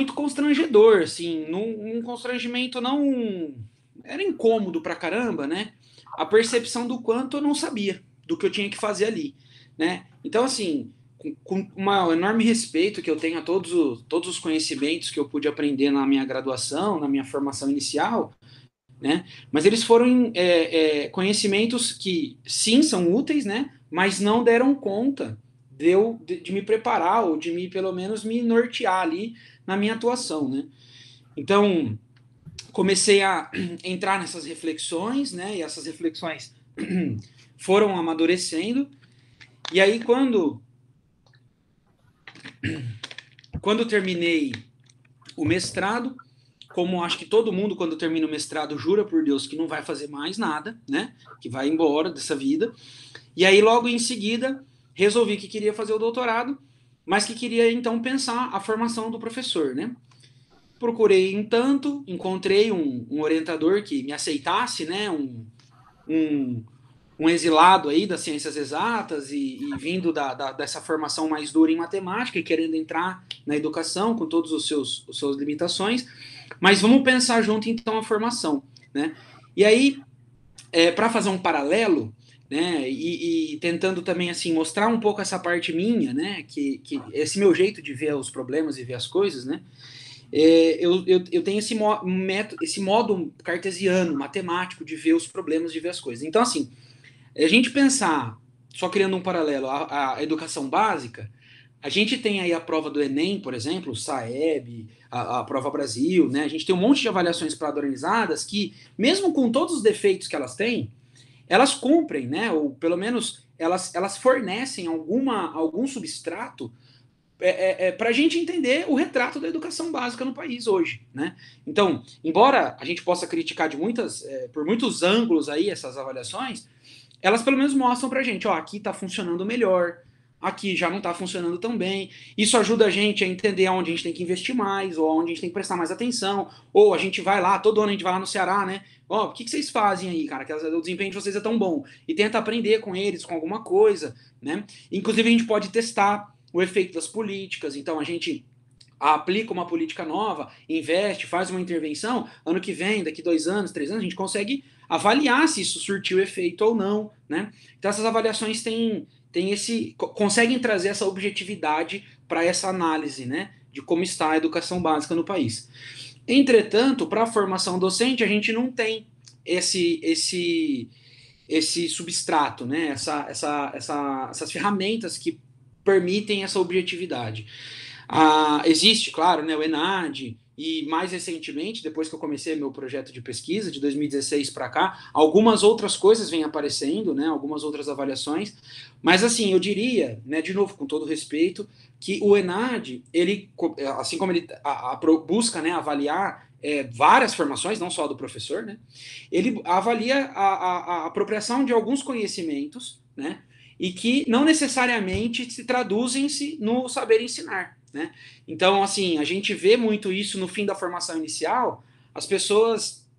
muito constrangedor, assim, num constrangimento não... Era incômodo pra caramba, né? A percepção do quanto eu não sabia do que eu tinha que fazer ali, né? Então, assim, com um enorme respeito que eu tenho a todos os conhecimentos que eu pude aprender na minha graduação, na minha formação inicial, né? Mas eles foram conhecimentos que, sim, são úteis, né? Mas não deram conta de me preparar ou de me, pelo menos, me nortear ali na minha atuação, né? Então, comecei a entrar nessas reflexões, né? E essas reflexões foram amadurecendo. E aí, quando terminei o mestrado, como acho que todo mundo, quando termina o mestrado, jura por Deus que não vai fazer mais nada, né? Que vai embora dessa vida. E aí, logo em seguida, resolvi que queria fazer o doutorado, mas que queria, então, pensar a formação do professor, né? Procurei um tanto, encontrei um orientador que me aceitasse, né? Um, um exilado aí das ciências exatas e vindo dessa formação mais dura em matemática e querendo entrar na educação com todos os seus limitações. Mas vamos pensar junto, então, a formação, né? E aí, para fazer um paralelo, né, e tentando também assim mostrar um pouco essa parte minha, né, que esse meu jeito de ver os problemas e ver as coisas, né, eu tenho esse modo cartesiano, matemático de ver os problemas, de ver as coisas. Então, assim, a gente pensar, só criando um paralelo, a educação básica, a gente tem aí a prova do Enem, por exemplo, o SAEB, a prova Brasil, né? A gente tem um monte de avaliações padronizadas que, mesmo com todos os defeitos que elas têm, elas cumprem, né? Ou pelo menos elas fornecem algum substrato para a gente entender o retrato da educação básica no país hoje, né? Então, embora a gente possa criticar por muitos ângulos aí essas avaliações, elas pelo menos mostram pra gente, ó, aqui tá funcionando melhor, aqui já não tá funcionando tão bem. Isso ajuda a gente a entender onde a gente tem que investir mais, ou onde a gente tem que prestar mais atenção, ou a gente vai lá, todo ano a gente vai lá no Ceará, né? Ó, o que vocês fazem aí, cara? Que o desempenho de vocês é tão bom. E tenta aprender com eles, com alguma coisa, né? Inclusive a gente pode testar o efeito das políticas, então a gente aplica uma política nova, investe, faz uma intervenção, ano que vem, daqui 2 anos, 3 anos, a gente consegue avaliar se isso surtiu efeito ou não, né? Então essas avaliações conseguem trazer essa objetividade para essa análise, né, de como está a educação básica no país. Entretanto, para a formação docente, a gente não tem esse substrato, né, essas ferramentas que permitem essa objetividade. Existe, claro, né, o ENAD, e mais recentemente, depois que eu comecei meu projeto de pesquisa, de 2016 para cá, algumas outras coisas vêm aparecendo, né, algumas outras avaliações, mas assim, eu diria, né, de novo, com todo respeito, que o ENAD, ele, assim como ele busca, né, avaliar várias formações, não só do professor, né, ele avalia a apropriação de alguns conhecimentos, né, e que não necessariamente se traduzem-se no saber ensinar, né? Então, assim, a gente vê muito isso no fim da formação inicial, as pessoas,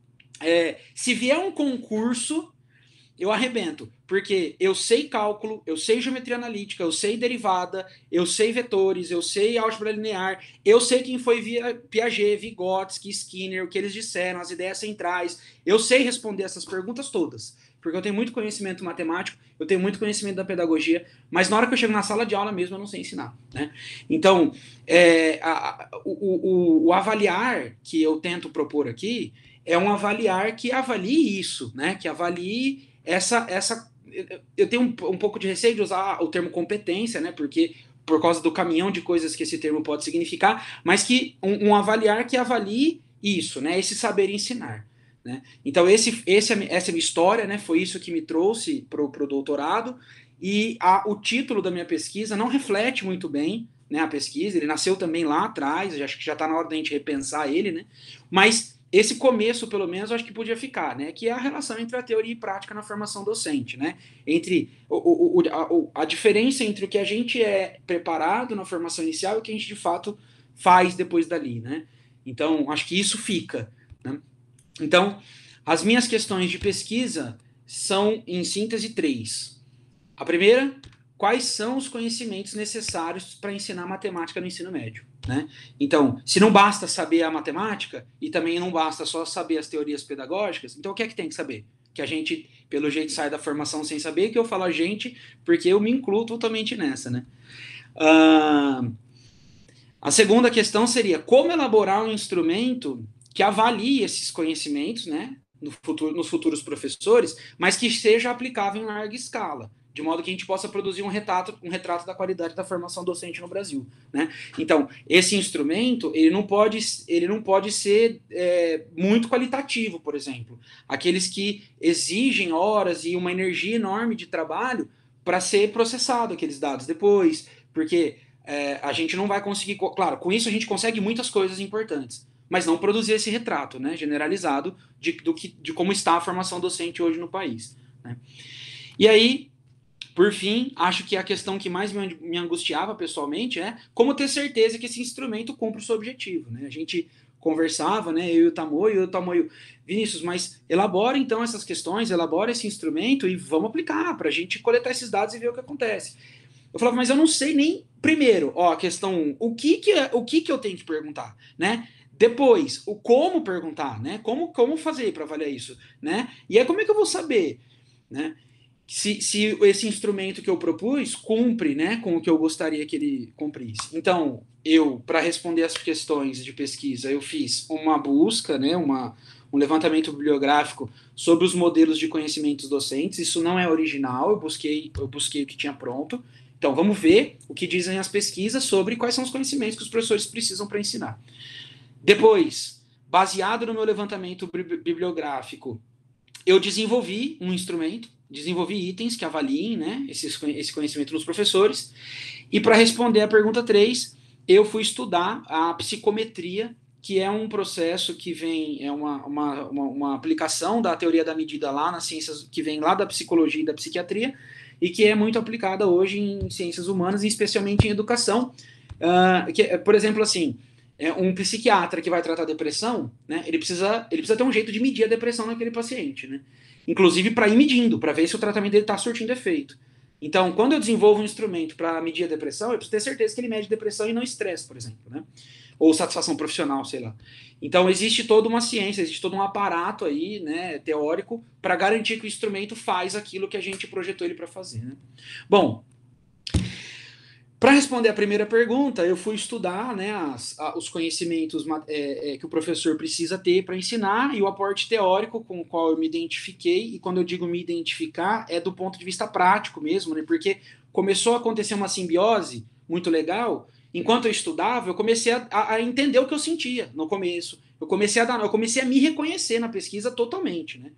se vier um concurso, eu arrebento, porque eu sei cálculo, eu sei geometria analítica, eu sei derivada, eu sei vetores, eu sei álgebra linear, eu sei quem foi Piaget, Vygotsky, Skinner, o que eles disseram, as ideias centrais, eu sei responder essas perguntas todas, porque eu tenho muito conhecimento matemático, eu tenho muito conhecimento da pedagogia, mas na hora que eu chego na sala de aula mesmo eu não sei ensinar, né? Então, o avaliar que eu tento propor aqui é um avaliar que avalie isso, né? Que avalie eu tenho um pouco de receio de usar o termo competência, né? Porque por causa do caminhão de coisas que esse termo pode significar, mas que um avaliar que avalie isso, né? Esse saber ensinar. Né? Então, essa é a minha história, né? Foi isso que me trouxe para o doutorado, e o título da minha pesquisa não reflete muito bem, né, a pesquisa, ele nasceu também lá atrás, acho que já está na hora da gente repensar ele, né? Mas esse começo, pelo menos, eu acho que podia ficar, né? Que é a relação entre a teoria e prática na formação docente, né? Entre a diferença entre o que a gente é preparado na formação inicial e o que a gente de fato faz depois dali, né? Então, acho que isso fica, né? Então, as minhas questões de pesquisa são, em síntese, três. A primeira, quais são os conhecimentos necessários para ensinar matemática no ensino médio? né? Então, se não basta saber a matemática e também não basta só saber as teorias pedagógicas, então o que é que tem que saber? Que a gente, pelo jeito, sai da formação sem saber, que eu falo a gente, porque eu me incluo totalmente nessa, né? A segunda questão seria como elaborar um instrumento que avalie esses conhecimentos, né, nos futuros professores, mas que seja aplicável em larga escala, de modo que a gente possa produzir um retrato da qualidade da formação docente no Brasil, né? Então, esse instrumento ele não pode ser muito qualitativo, por exemplo, aqueles que exigem horas e uma energia enorme de trabalho para ser processado aqueles dados depois, porque a gente não vai conseguir, claro, com isso a gente consegue muitas coisas importantes, mas não produzir esse retrato, né, generalizado de como está a formação docente hoje no país, né? E aí, por fim, acho que a questão que mais me angustiava pessoalmente é como ter certeza que esse instrumento cumpre o seu objetivo, né? A gente conversava, né, eu e o Tamoio, Vinícius, mas elabora então essas questões, elabora esse instrumento e vamos aplicar para a gente coletar esses dados e ver o que acontece. Eu falava, mas eu não sei nem, primeiro, ó, a questão 1, o que eu tenho que perguntar, né? Depois, o como perguntar, né? Como fazer para avaliar isso, né? E aí como é que eu vou saber, né? Se esse instrumento que eu propus cumpre, né, com o que eu gostaria que ele cumprisse. Então, para responder as questões de pesquisa, eu fiz uma busca, né, um levantamento bibliográfico sobre os modelos de conhecimentos docentes. Isso não é original, eu busquei o que tinha pronto. Então, vamos ver o que dizem as pesquisas sobre quais são os conhecimentos que os professores precisam para ensinar. Depois, baseado no meu levantamento bibliográfico, eu desenvolvi um instrumento, desenvolvi itens que avaliem, né, esse conhecimento nos professores. E para responder a pergunta 3, eu fui estudar a psicometria, que é um processo que vem, é uma aplicação da teoria da medida lá nas ciências, que vem lá da psicologia e da psiquiatria, e que é muito aplicada hoje em ciências humanas, e especialmente em educação. Por exemplo, assim, um psiquiatra que vai tratar depressão, né, ele precisa ter um jeito de medir a depressão naquele paciente, né? Inclusive para ir medindo, para ver se o tratamento dele está surtindo efeito. Então, quando eu desenvolvo um instrumento para medir a depressão, eu preciso ter certeza que ele mede depressão e não estresse, por exemplo, né? Ou satisfação profissional, sei lá. Então, existe toda uma ciência, existe todo um aparato aí, né, teórico, para garantir que o instrumento faz aquilo que a gente projetou ele para fazer, né? Bom, para responder a primeira pergunta, eu fui estudar, né, os conhecimentos que o professor precisa ter para ensinar e o aporte teórico com o qual eu me identifiquei. E quando eu digo me identificar, é do ponto de vista prático mesmo, né, porque começou a acontecer uma simbiose muito legal. Enquanto eu estudava, eu comecei a entender o que eu sentia no começo. Eu comecei a me reconhecer na pesquisa totalmente, né?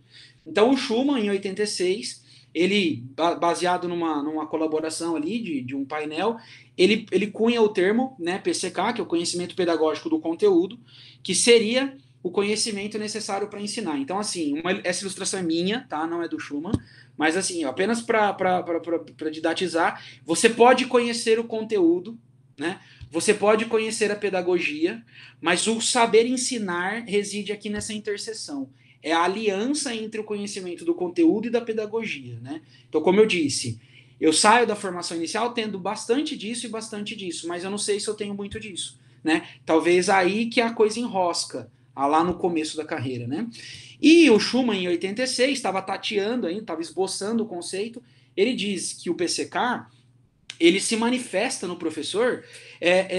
Então, o Schumann, em 86, ele, baseado numa colaboração ali de um painel, ele cunha o termo, né, PCK, que é o conhecimento pedagógico do conteúdo, que seria o conhecimento necessário para ensinar. Então, assim, essa ilustração é minha, tá? Não é do Schumann, mas assim, apenas para didatizar, você pode conhecer o conteúdo, né? Você pode conhecer a pedagogia, mas o saber ensinar reside aqui nessa interseção. É a aliança entre o conhecimento do conteúdo e da pedagogia, né? Então, como eu disse, eu saio da formação inicial tendo bastante disso e bastante disso, mas eu não sei se eu tenho muito disso, né? Talvez aí que a coisa enrosca, lá no começo da carreira, né? E o Schumann, em 86, estava tateando ainda, estava esboçando o conceito. Ele diz que o PCK ele se manifesta no professor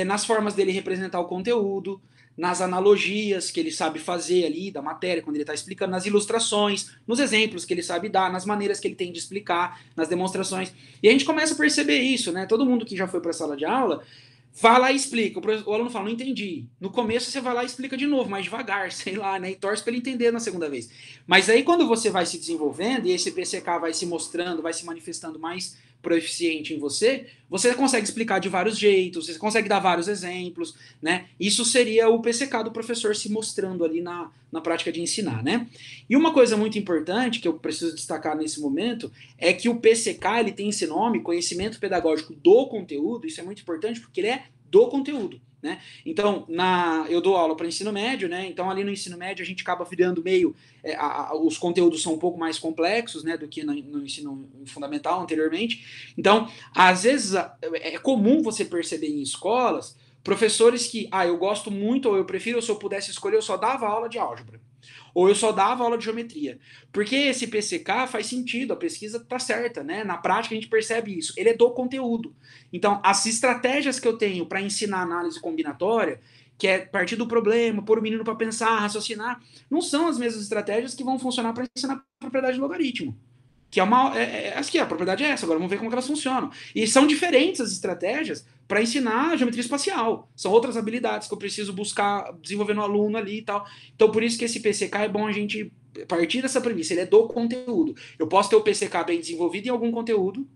nas formas dele representar o conteúdo, nas analogias que ele sabe fazer ali da matéria, quando ele está explicando, nas ilustrações, nos exemplos que ele sabe dar, nas maneiras que ele tem de explicar, nas demonstrações. E a gente começa a perceber isso, né? Todo mundo que já foi para a sala de aula vai lá e explica. O aluno fala, não entendi. No começo você vai lá e explica de novo, mais devagar, sei lá, né? E torce para ele entender na segunda vez. Mas aí quando você vai se desenvolvendo e esse PCK vai se mostrando, vai se manifestando mais proficiente em você, você consegue explicar de vários jeitos, você consegue dar vários exemplos, né? Isso seria o PCK do professor se mostrando ali na prática de ensinar, né? E uma coisa muito importante que eu preciso destacar nesse momento é que o PCK ele tem esse nome, conhecimento pedagógico do conteúdo, isso é muito importante porque ele é do conteúdo, né? Então, eu dou aula para ensino médio, né? Então, ali no ensino médio, a gente acaba virando meio... os conteúdos são um pouco mais complexos, né, do que no ensino fundamental anteriormente. Então, às vezes, é comum você perceber em escolas Professores que, eu gosto muito, ou eu prefiro, ou se eu pudesse escolher, eu só dava aula de álgebra. Ou eu só dava aula de geometria. Porque esse PCK faz sentido, a pesquisa está certa, né? Na prática a gente percebe isso. Ele é do conteúdo. Então, as estratégias que eu tenho para ensinar análise combinatória, que é partir do problema, pôr o menino para pensar, raciocinar, não são as mesmas estratégias que vão funcionar para ensinar propriedade de logaritmo. Que é uma. Acho que a propriedade é essa, agora vamos ver como que elas funcionam. E são diferentes as estratégias para ensinar geometria espacial. São outras habilidades que eu preciso buscar desenvolver no aluno ali e tal. Então, por isso que esse PCK é bom a gente partir dessa premissa. Ele é do conteúdo. Eu posso ter o PCK bem desenvolvido em algum conteúdo,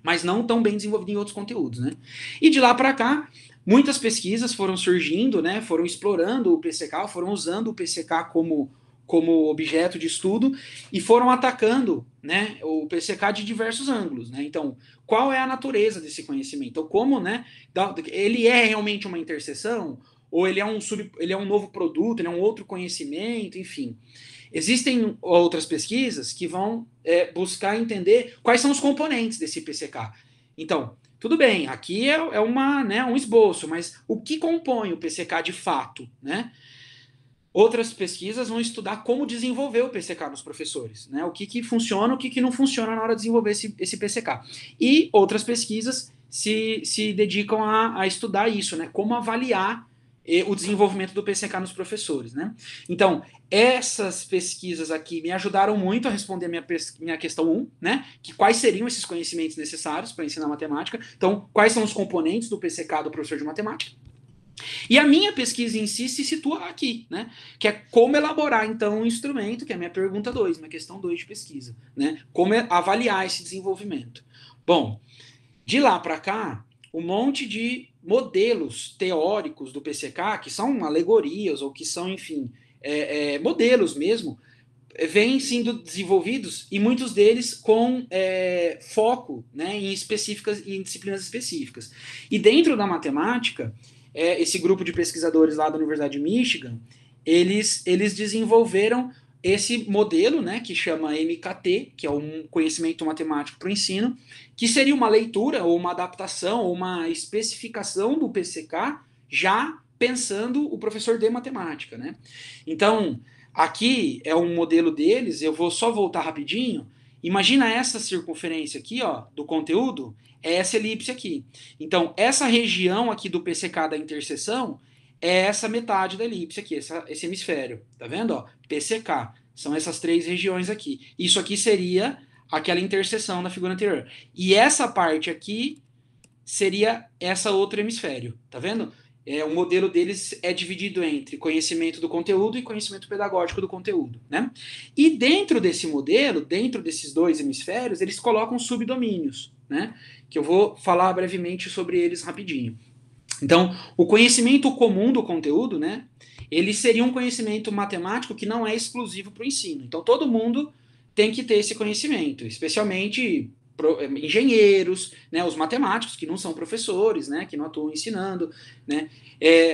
mas não tão bem desenvolvido em outros conteúdos, né? E de lá para cá, muitas pesquisas foram surgindo, né? Foram explorando o PCK, foram usando o PCK como objeto de estudo e foram atacando, né, o PCK de diversos ângulos, né? Então, qual é a natureza desse conhecimento? Então, como, né, ele é realmente uma interseção ou ele é um novo produto, ele é um outro conhecimento, enfim. Existem outras pesquisas que vão buscar entender quais são os componentes desse PCK. Então, tudo bem, aqui é um esboço, mas o que compõe o PCK de fato, né? Outras pesquisas vão estudar como desenvolver o PCK nos professores, né? O que funciona, o que não funciona na hora de desenvolver esse PCK. E outras pesquisas se dedicam a estudar isso, né? Como avaliar o desenvolvimento do PCK nos professores, né? Então, essas pesquisas aqui me ajudaram muito a responder a minha questão 1, né? Que quais seriam esses conhecimentos necessários para ensinar matemática? Então, quais são os componentes do PCK do professor de matemática? E a minha pesquisa em si se situa aqui, né? Que é como elaborar, então, um instrumento, que é a minha pergunta 2, minha questão 2 de pesquisa, né? Como avaliar esse desenvolvimento. Bom, de lá para cá, um monte de modelos teóricos do PCK, que são alegorias, ou que são, enfim, modelos mesmo, vêm sendo desenvolvidos, e muitos deles com foco, né, em disciplinas específicas. E dentro da matemática, esse grupo de pesquisadores lá da Universidade de Michigan, eles desenvolveram esse modelo, né, que chama MKT, que é um conhecimento matemático para o ensino, que seria uma leitura, ou uma adaptação, ou uma especificação do PCK, já pensando o professor de matemática, né? Então, aqui é um modelo deles, eu vou só voltar rapidinho. Imagina essa circunferência aqui, ó, do conteúdo, é essa elipse aqui. Então, essa região aqui do PCK da interseção é essa metade da elipse aqui, esse hemisfério. Tá vendo? Ó? PCK. São essas três regiões aqui. Isso aqui seria aquela interseção da figura anterior. E essa parte aqui seria essa outro hemisfério. Tá vendo? O modelo deles é dividido entre conhecimento do conteúdo e conhecimento pedagógico do conteúdo, né? E dentro desse modelo, dentro desses dois hemisférios, eles colocam subdomínios, né? Que eu vou falar brevemente sobre eles rapidinho. Então, o conhecimento comum do conteúdo, né? Ele seria um conhecimento matemático que não é exclusivo para o ensino. Então, todo mundo tem que ter esse conhecimento, especialmente engenheiros, né, os matemáticos que não são professores, né, que não atuam ensinando, né,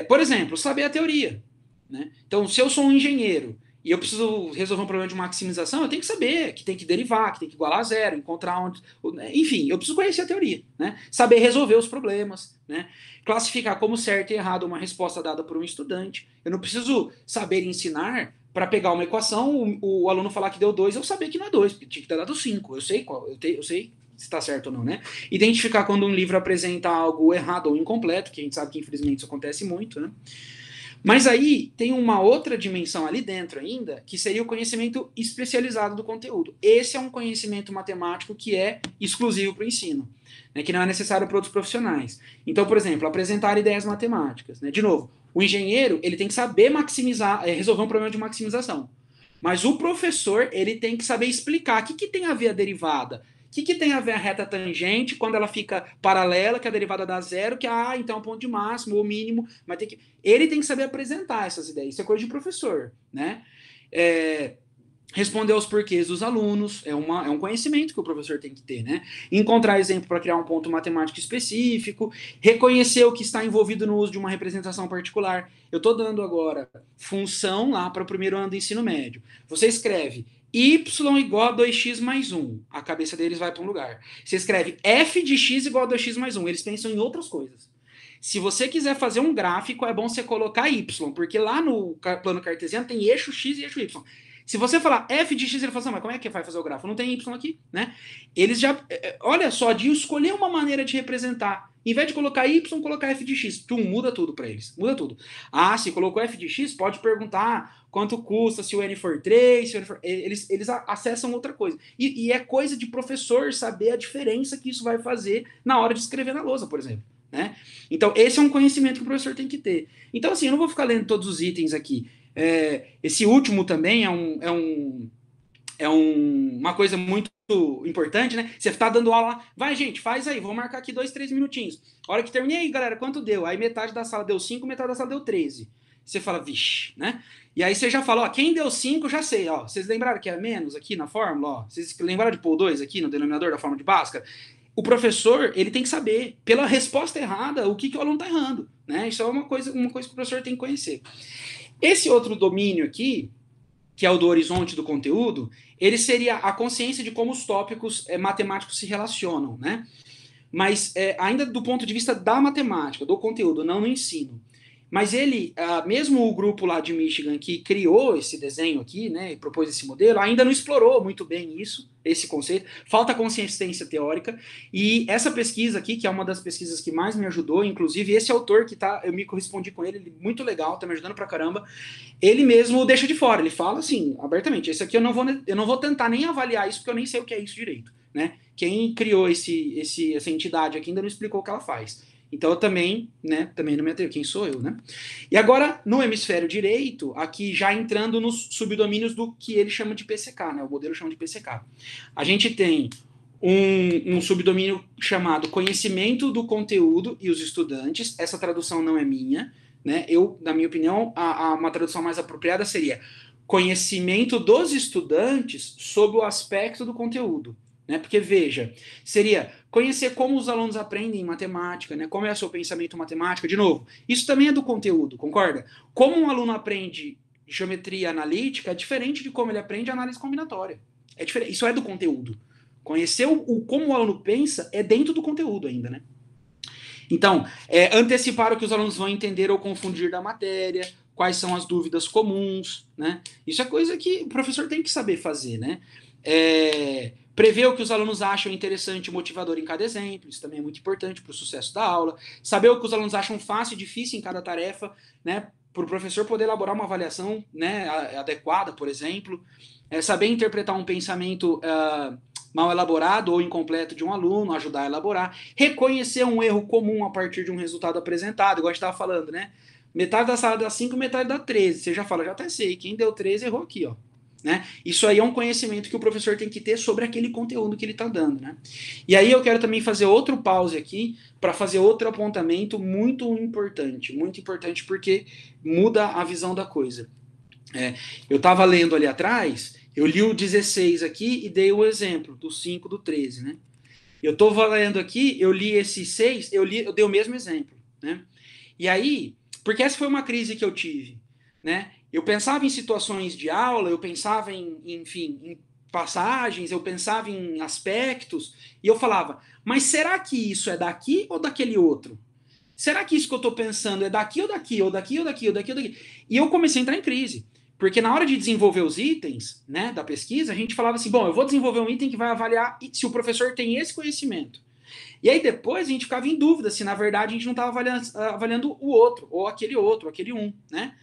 por exemplo, saber a teoria, né? Então, se eu sou um engenheiro e eu preciso resolver um problema de maximização, eu tenho que saber que tem que derivar, que tem que igualar a zero, encontrar onde, enfim, eu preciso conhecer a teoria, né? Saber resolver os problemas, né? Classificar como certo e errado uma resposta dada por um estudante. Eu não preciso saber ensinar para pegar uma equação, o aluno falar que deu 2, eu saber que não é 2, porque tinha que ter dado 5. Eu sei qual, eu sei se está certo ou não, né? Identificar quando um livro apresenta algo errado ou incompleto, que a gente sabe que infelizmente isso acontece muito, né? Mas aí tem uma outra dimensão ali dentro ainda, que seria o conhecimento especializado do conteúdo. Esse é um conhecimento matemático que é exclusivo para o ensino, né, que não é necessário para outros profissionais. Então, por exemplo, apresentar ideias matemáticas. Né? De novo, o engenheiro ele tem que saber maximizar, resolver um problema de maximização. Mas o professor ele tem que saber explicar o que tem a ver a derivada, o que tem a ver a reta tangente quando ela fica paralela, que a derivada dá zero, que então é um ponto de máximo ou mínimo, mas ele tem que saber apresentar essas ideias. Isso é coisa de professor, né? Responder aos porquês dos alunos é um conhecimento que o professor tem que ter, né? Encontrar exemplo para criar um ponto matemático específico, reconhecer o que está envolvido no uso de uma representação particular. Eu estou dando agora função lá para o primeiro ano do ensino médio. Você escreve y igual a 2x mais 1. A cabeça deles vai para um lugar. Você escreve f de x igual a 2x mais 1. Eles pensam em outras coisas. Se você quiser fazer um gráfico, é bom você colocar Y, porque lá no plano cartesiano tem eixo X e eixo Y. Se você falar f de x, ele fala assim, mas como é que vai fazer o gráfico? Não tem y aqui, né? Eles já, olha só, de escolher uma maneira de representar. Em vez de colocar y, colocar f de x. Muda tudo para eles, muda tudo. Ah, se colocou f de x, pode perguntar quanto custa, se o n for 3, se o n for... Eles acessam outra coisa. E é coisa de professor saber a diferença que isso vai fazer na hora de escrever na lousa, por exemplo. Né? Então, esse é um conhecimento que o professor tem que ter. Então, assim, eu não vou ficar lendo todos os itens aqui. Esse último também uma coisa muito importante, né? Você tá dando aula lá, vai, gente, faz aí, vou marcar aqui 2, 3 minutinhos. A hora que terminei, aí, galera, quanto deu? Aí metade da sala deu 5, metade da sala deu 13. Você fala, vixe, né? E aí você já fala, ó, quem deu 5, já sei, ó. Vocês lembraram que é menos aqui na fórmula, ó? Vocês lembraram de pôr o 2 aqui no denominador da fórmula de Bhaskara? O professor, ele tem que saber, pela resposta errada, o que o aluno tá errando, né? Isso é uma coisa que o professor tem que conhecer. Esse outro domínio aqui, que é o do horizonte do conteúdo, ele seria a consciência de como os tópicos matemáticos se relacionam, né? Mas ainda do ponto de vista da matemática, do conteúdo, não no ensino. Mas ele, mesmo o grupo lá de Michigan que criou esse desenho aqui, né, e propôs esse modelo, ainda não explorou muito bem isso, esse conceito. Falta consistência teórica. E essa pesquisa aqui, que é uma das pesquisas que mais me ajudou, inclusive esse autor que eu me correspondi com ele, muito legal, tá me ajudando pra caramba, ele mesmo deixa de fora, ele fala assim, abertamente, esse aqui eu não vou tentar nem avaliar isso, porque eu nem sei o que é isso direito, né? Quem criou essa entidade aqui ainda não explicou o que ela faz. Então eu também não me atrevo, quem sou eu, né? E agora, no hemisfério direito, aqui já entrando nos subdomínios do que ele chama de PCK, né? O modelo chama de PCK. A gente tem um subdomínio chamado conhecimento do conteúdo e os estudantes. Essa tradução não é minha, né? Na minha opinião, uma tradução mais apropriada seria conhecimento dos estudantes sob o aspecto do conteúdo. Né? Porque, veja, seria conhecer como os alunos aprendem matemática, né? Como é o seu pensamento matemático. De novo, isso também é do conteúdo, concorda? Como um aluno aprende geometria analítica é diferente de como ele aprende análise combinatória. É diferente. Isso é do conteúdo. Conhecer como o aluno pensa é dentro do conteúdo ainda, né? Então, antecipar o que os alunos vão entender ou confundir da matéria, quais são as dúvidas comuns, né? Isso é coisa que o professor tem que saber fazer, né? Prever o que os alunos acham interessante e motivador em cada exemplo, isso também é muito importante para o sucesso da aula. Saber o que os alunos acham fácil e difícil em cada tarefa, né? Para o professor poder elaborar uma avaliação, né, adequada, por exemplo. Saber interpretar um pensamento mal elaborado ou incompleto de um aluno, ajudar a elaborar. Reconhecer um erro comum a partir de um resultado apresentado, igual a gente estava falando, né? Metade da sala dá 5, metade dá 13. Você já fala, já até sei, quem deu 13 errou aqui, ó. Né? Isso aí é um conhecimento que o professor tem que ter sobre aquele conteúdo que ele está dando. Né? E aí eu quero também fazer outro pause aqui para fazer outro apontamento muito importante porque muda a visão da coisa. Eu estava lendo ali atrás, eu li o 16 aqui e dei o exemplo do 5 do 13. Né? Eu estou lendo aqui, eu li esse 6, eu dei o mesmo exemplo. Né? E aí, porque essa foi uma crise que eu tive, né? Eu pensava em situações de aula, eu pensava em passagens, eu pensava em aspectos, e eu falava, mas será que isso é daqui ou daquele outro? Será que isso que eu estou pensando é daqui ou daqui, ou daqui ou daqui, ou daqui ou daqui? E eu comecei a entrar em crise. Porque na hora de desenvolver os itens, né, da pesquisa, a gente falava assim, bom, eu vou desenvolver um item que vai avaliar se o professor tem esse conhecimento. E aí depois a gente ficava em dúvida se na verdade a gente não estava avaliando o outro, ou aquele outro, aquele um, né?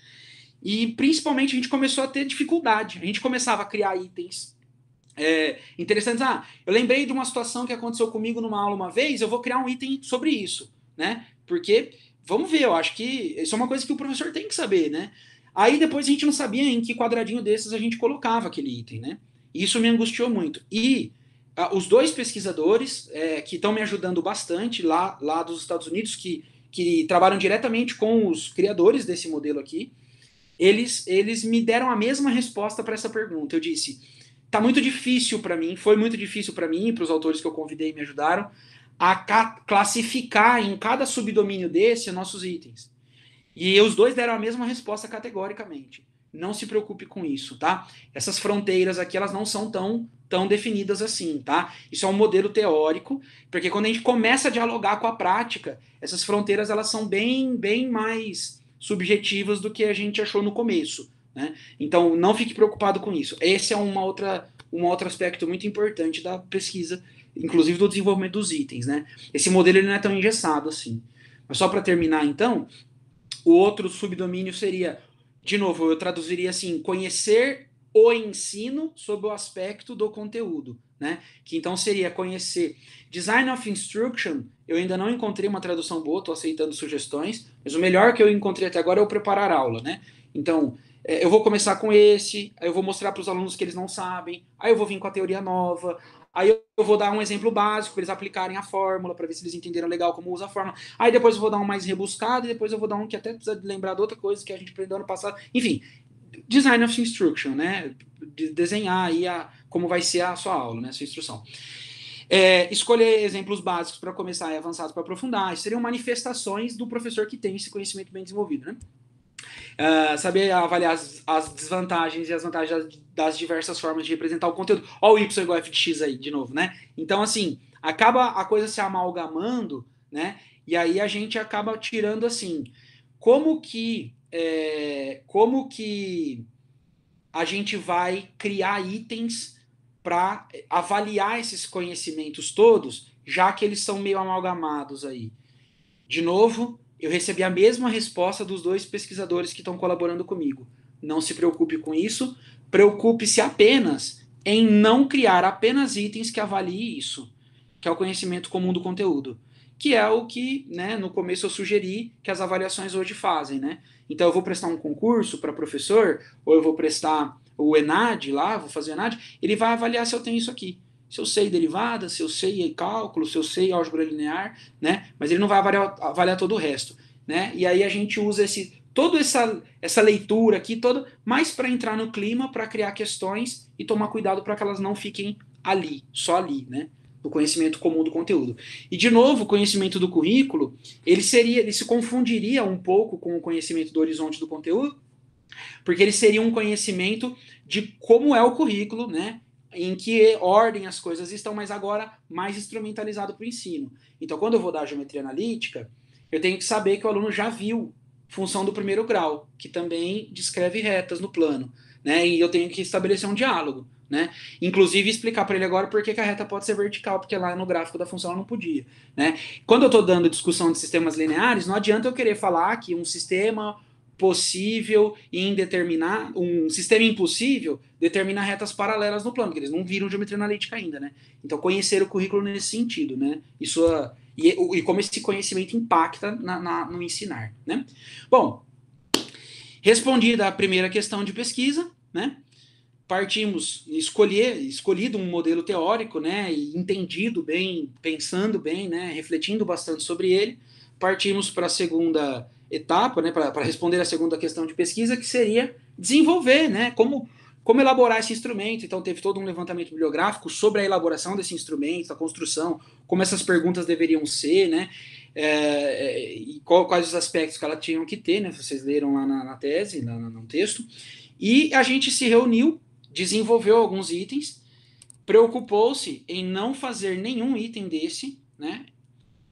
E principalmente a gente começou a ter dificuldade. A gente começava a criar itens interessantes. Eu lembrei de uma situação que aconteceu comigo numa aula uma vez, eu vou criar um item sobre isso, né? Porque, vamos ver, eu acho que isso é uma coisa que o professor tem que saber, né? Aí depois a gente não sabia em que quadradinho desses a gente colocava aquele item, né? E isso me angustiou muito. E os dois pesquisadores que estão me ajudando bastante lá dos Estados Unidos, que trabalham diretamente com os criadores desse modelo aqui, eles me deram a mesma resposta para essa pergunta. Eu disse, tá muito difícil para mim, foi muito difícil para mim e para os autores que eu convidei e me ajudaram a classificar em cada subdomínio desse nossos itens. E os dois deram a mesma resposta categoricamente. não se preocupe com isso, tá? Essas fronteiras aqui, elas não são tão definidas assim, tá? Isso é um modelo teórico, porque quando a gente começa a dialogar com a prática, essas fronteiras, elas são bem mais subjetivas do que a gente achou no começo, né? Então, não fique preocupado com isso. Esse é um outro aspecto muito importante da pesquisa, inclusive do desenvolvimento dos itens, né? Esse modelo ele não é tão engessado assim. Mas só para terminar, então, o outro subdomínio seria, de novo, eu traduziria assim, conhecer o ensino sob o aspecto do conteúdo, né? Que então seria conhecer Design of Instruction. Eu ainda não encontrei uma tradução boa, estou aceitando sugestões, mas o melhor que eu encontrei até agora é o preparar aula, né? Então, eu vou começar com esse, aí eu vou mostrar para os alunos que eles não sabem, aí eu vou vir com a teoria nova, aí eu vou dar um exemplo básico para eles aplicarem a fórmula, para ver se eles entenderam legal como usa a fórmula. Aí depois eu vou dar um mais rebuscado, e depois eu vou dar um que até precisa lembrar de outra coisa que a gente aprendeu ano passado. Enfim, design of instruction, né? Desenhar aí como vai ser a sua aula, né? A sua instrução. Escolher exemplos básicos para começar e avançados para aprofundar. Isso seriam manifestações do professor que tem esse conhecimento bem desenvolvido, né? Saber avaliar as desvantagens e as vantagens das diversas formas de representar o conteúdo. Olha o y igual a f de x aí, de novo, né? Então, assim, acaba a coisa se amalgamando, né? E aí a gente acaba tirando, assim, como que a gente vai criar itens para avaliar esses conhecimentos todos, já que eles são meio amalgamados aí. De novo, eu recebi a mesma resposta dos dois pesquisadores que estão colaborando comigo. Não se preocupe com isso, preocupe-se apenas em não criar apenas itens que avaliem isso, que é o conhecimento comum do conteúdo, que é o que, né, no começo eu sugeri que as avaliações hoje fazem, né? Então eu vou prestar um concurso para professor, ou eu vou prestar o ENAD lá, vou fazer o ENAD, ele vai avaliar se eu tenho isso aqui. Se eu sei derivada, se eu sei cálculo, se eu sei álgebra linear, né? Mas ele não vai avaliar todo o resto, né? E aí a gente usa toda essa leitura aqui, toda, mais para entrar no clima, para criar questões e tomar cuidado para que elas não fiquem ali, só ali, né? Do conhecimento comum do conteúdo. E, de novo, o conhecimento do currículo, ele se confundiria um pouco com o conhecimento do horizonte do conteúdo, porque ele seria um conhecimento de como é o currículo, né? Em que ordem as coisas estão, mas agora mais instrumentalizado para o ensino. Então, quando eu vou dar geometria analítica, eu tenho que saber que o aluno já viu função do primeiro grau, que também descreve retas no plano, né? E eu tenho que estabelecer um diálogo, né? Inclusive explicar para ele agora por que a reta pode ser vertical, porque lá no gráfico da função ela não podia, né? Quando eu estou dando discussão de sistemas lineares, não adianta eu querer falar que um sistema possível e indeterminar, um sistema impossível determina retas paralelas no plano, porque eles não viram geometria analítica ainda, né? Então conhecer o currículo nesse sentido, né? E como esse conhecimento impacta no ensinar, né? Bom, respondida a primeira questão de pesquisa, né? Partimos, escolhido um modelo teórico, né? E entendido bem, pensando bem, né? Refletindo bastante sobre ele, partimos para a segunda etapa, né, para responder a segunda questão de pesquisa, que seria desenvolver, né, como elaborar esse instrumento. Então teve todo um levantamento bibliográfico sobre a elaboração desse instrumento, a construção, como essas perguntas deveriam ser, né, e quais os aspectos que elas tinham que ter, né, vocês leram lá na tese, no texto, e a gente se reuniu, desenvolveu alguns itens, preocupou-se em não fazer nenhum item desse, né,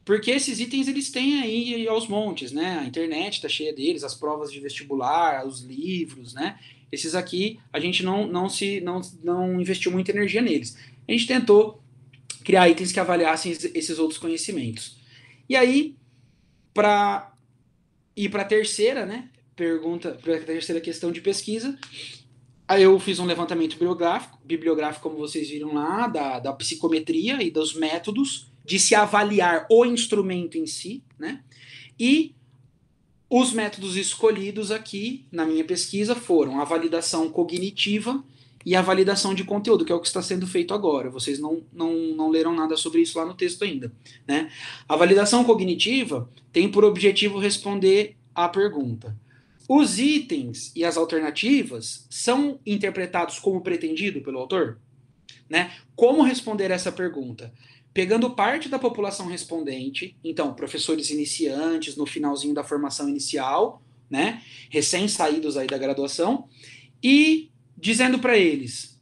porque esses itens eles têm aí aos montes, né? A internet está cheia deles, as provas de vestibular, os livros, né? Esses aqui a gente não investiu muita energia neles. A gente tentou criar itens que avaliassem esses outros conhecimentos. E aí, para ir para a terceira, né? Para a terceira questão de pesquisa, aí eu fiz um levantamento bibliográfico, como vocês viram lá, da psicometria e dos métodos de se avaliar o instrumento em si, né? E os métodos escolhidos aqui na minha pesquisa foram a validação cognitiva e a validação de conteúdo, que é o que está sendo feito agora. Vocês não leram nada sobre isso lá no texto ainda, né? A validação cognitiva tem por objetivo responder à pergunta: os itens e as alternativas são interpretados como pretendido pelo autor? Né? Como responder essa pergunta? Pegando parte da população respondente, então, professores iniciantes no finalzinho da formação inicial, né, recém-saídos aí da graduação, e dizendo para eles,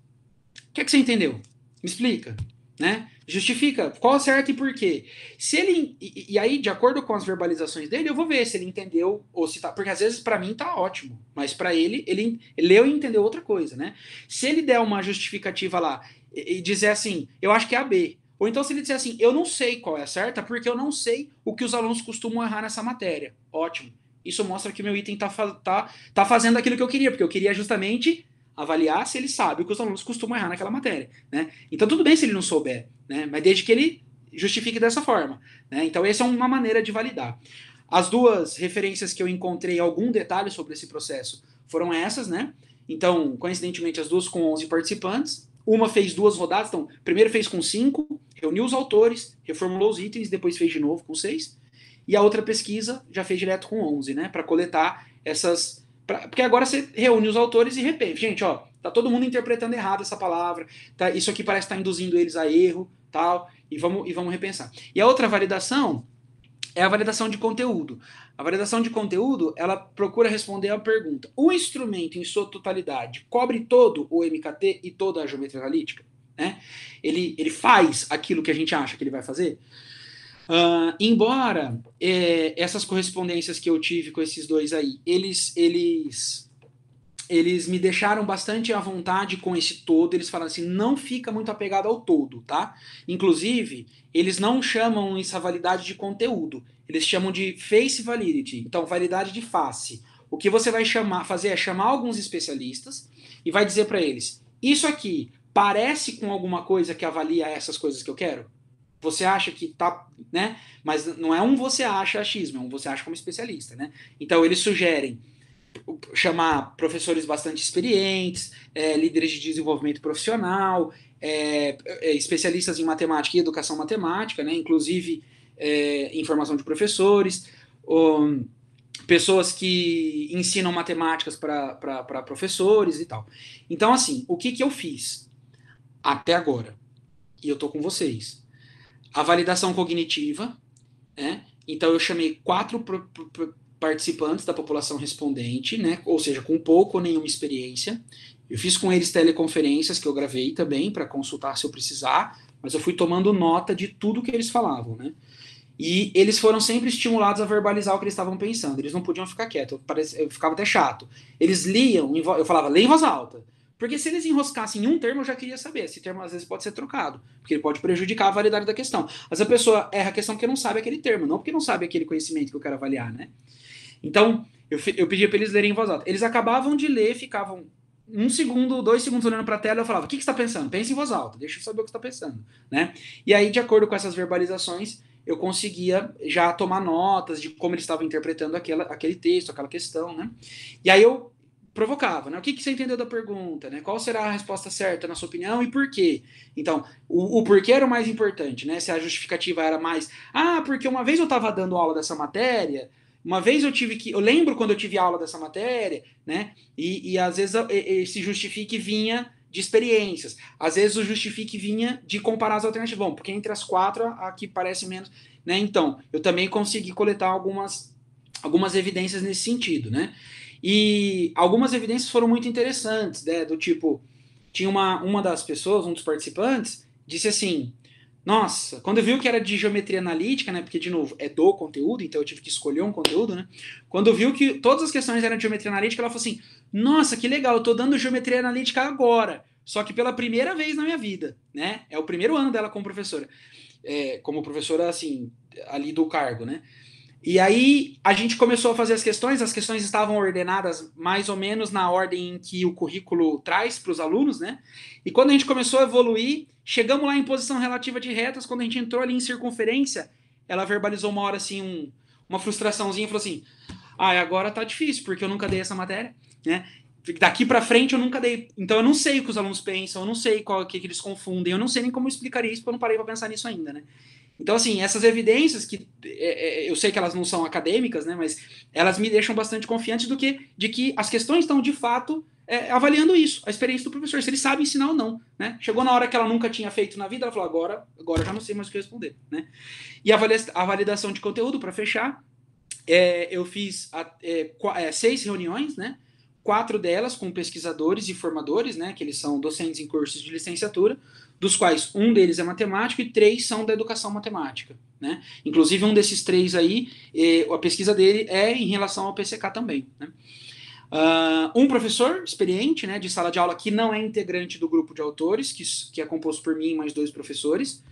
o que é que você entendeu? Me explica, né? Justifica qual é certo e por quê. Se ele e aí, de acordo com as verbalizações dele, eu vou ver se ele entendeu ou se tá, porque às vezes para mim tá ótimo, mas para ele leu e entendeu outra coisa, né? Se ele der uma justificativa lá e dizer assim, eu acho que é a B, ou então se ele disser assim, eu não sei qual é a certa, porque eu não sei o que os alunos costumam errar nessa matéria. Ótimo. Isso mostra que meu item tá fazendo aquilo que eu queria, porque eu queria justamente avaliar se ele sabe o que os alunos costumam errar naquela matéria, né? Então tudo bem se ele não souber, né? Mas desde que ele justifique dessa forma, né? Então essa é uma maneira de validar. As duas referências que eu encontrei algum detalhe sobre esse processo foram essas, né? Então, coincidentemente, as duas com 11 participantes. Uma fez 2 rodadas, então, primeiro fez com 5, reuniu os autores, reformulou os itens, depois fez de novo com 6. E a outra pesquisa já fez direto com 11, né? Para coletar essas. Porque agora você reúne os autores e repete. Gente, ó, tá todo mundo interpretando errado essa palavra, tá, isso aqui parece estar induzindo eles a erro, tal, e vamos repensar. E a outra validação é a validação de conteúdo. A validação de conteúdo, ela procura responder a pergunta: o instrumento em sua totalidade cobre todo o MKT e toda a geometria analítica? Né? Ele faz aquilo que a gente acha que ele vai fazer? Embora essas correspondências que eu tive com esses dois aí, eles me deixaram bastante à vontade com esse todo, eles falaram assim, não fica muito apegado ao todo, tá? Inclusive, eles não chamam essa validade de conteúdo, eles chamam de face validity, então validade de face. O que você vai fazer é chamar alguns especialistas e vai dizer para eles, isso aqui parece com alguma coisa que avalia essas coisas que eu quero? Você acha que tá, né? Mas não é um você acha achismo, é um você acha como especialista, né? Então eles sugerem chamar professores bastante experientes, líderes de desenvolvimento profissional, especialistas em matemática e educação matemática, né? Inclusive informação de professores, pessoas que ensinam matemáticas para professores e tal. Então, assim, o que eu fiz até agora? E eu tô com vocês. A validação cognitiva, né? Então eu chamei 4 participantes da população respondente, né? Ou seja, com pouco ou nenhuma experiência. Eu fiz com eles teleconferências que eu gravei também para consultar se eu precisar, mas eu fui tomando nota de tudo que eles falavam, né? E eles foram sempre estimulados a verbalizar o que eles estavam pensando. Eles não podiam ficar quietos. Eu ficava até chato. Eles liam, eu falava, lê em voz alta. Porque se eles enroscassem em um termo, eu já queria saber. Esse termo às vezes pode ser trocado, porque ele pode prejudicar a validade da questão. Mas a pessoa erra a questão porque não sabe aquele termo, não porque não sabe aquele conhecimento que eu quero avaliar, né? Então, eu pedia para eles lerem em voz alta. Eles acabavam de ler, ficavam 1 segundo, 2 segundos olhando para a tela, eu falava, o que você está pensando? Pense em voz alta, deixa eu saber o que você está pensando, né? E aí, de acordo com essas verbalizações, eu conseguia já tomar notas de como eles estavam interpretando aquele texto, aquela questão, né? E aí eu provocava, né? O que você entendeu da pergunta, né? Qual será a resposta certa, na sua opinião, e por quê? Então, o porquê era o mais importante, né? Se a justificativa era mais, porque uma vez eu estava dando aula dessa matéria, uma vez eu lembro quando eu tive aula dessa matéria, né? E às vezes esse justifique vinha de experiências. Às vezes o justifique vinha de comparar as alternativas. Bom, porque entre as 4, a que parece menos, né? Então, eu também consegui coletar algumas evidências nesse sentido, né? E algumas evidências foram muito interessantes, né? Do tipo, tinha uma das pessoas, um dos participantes, disse assim, nossa, quando viu que era de geometria analítica, né? Porque, de novo, é do conteúdo, então eu tive que escolher um conteúdo, né? Quando viu que todas as questões eram de geometria analítica, ela falou assim, nossa, que legal, eu tô dando geometria analítica agora, só que pela primeira vez na minha vida, né? É o primeiro ano dela como professora, assim, ali do cargo, né? E aí a gente começou a fazer as questões estavam ordenadas mais ou menos na ordem em que o currículo traz para os alunos, né? E quando a gente começou a evoluir, chegamos lá em posição relativa de retas, quando a gente entrou ali em circunferência, ela verbalizou uma hora assim, uma frustraçãozinha, e falou assim, agora tá difícil, porque eu nunca dei essa matéria, né? Daqui para frente eu nunca dei, então eu não sei o que os alunos pensam, eu não sei qual que eles confundem, eu não sei nem como eu explicaria isso, porque eu não parei para pensar nisso ainda, né? Então, assim, essas evidências, que eu sei que elas não são acadêmicas, né, mas elas me deixam bastante confiante de que as questões estão, de fato, avaliando isso, a experiência do professor, se ele sabe ensinar ou não, né? Chegou na hora que ela nunca tinha feito na vida, ela falou, agora eu já não sei mais o que responder, né? E a validação de conteúdo, para fechar, Eu fiz 6 reuniões, né? 4 delas com pesquisadores e formadores, né? Que eles são docentes em cursos de licenciatura, dos quais um deles é matemático e 3 são da educação matemática, né? Inclusive um desses 3 aí, a pesquisa dele é em relação ao PCK também, né? Um professor experiente, né, de sala de aula que não é integrante do grupo de autores, que é composto por mim e mais 2 professores,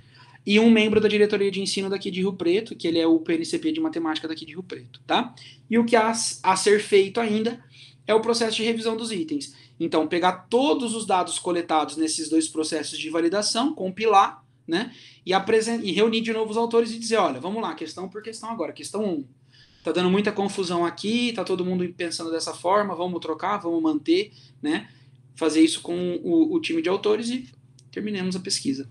e um membro da diretoria de ensino daqui de Rio Preto, que ele é o PNCP de matemática daqui de Rio Preto, tá? E o que há a ser feito ainda é o processo de revisão dos itens. Então, pegar todos os dados coletados nesses 2 processos de validação, compilar, né, e reunir de novo os autores e dizer, olha, vamos lá, questão por questão agora. Questão 1, tá dando muita confusão aqui, tá todo mundo pensando dessa forma, vamos trocar, vamos manter, né? Fazer isso com o time de autores e terminemos a pesquisa.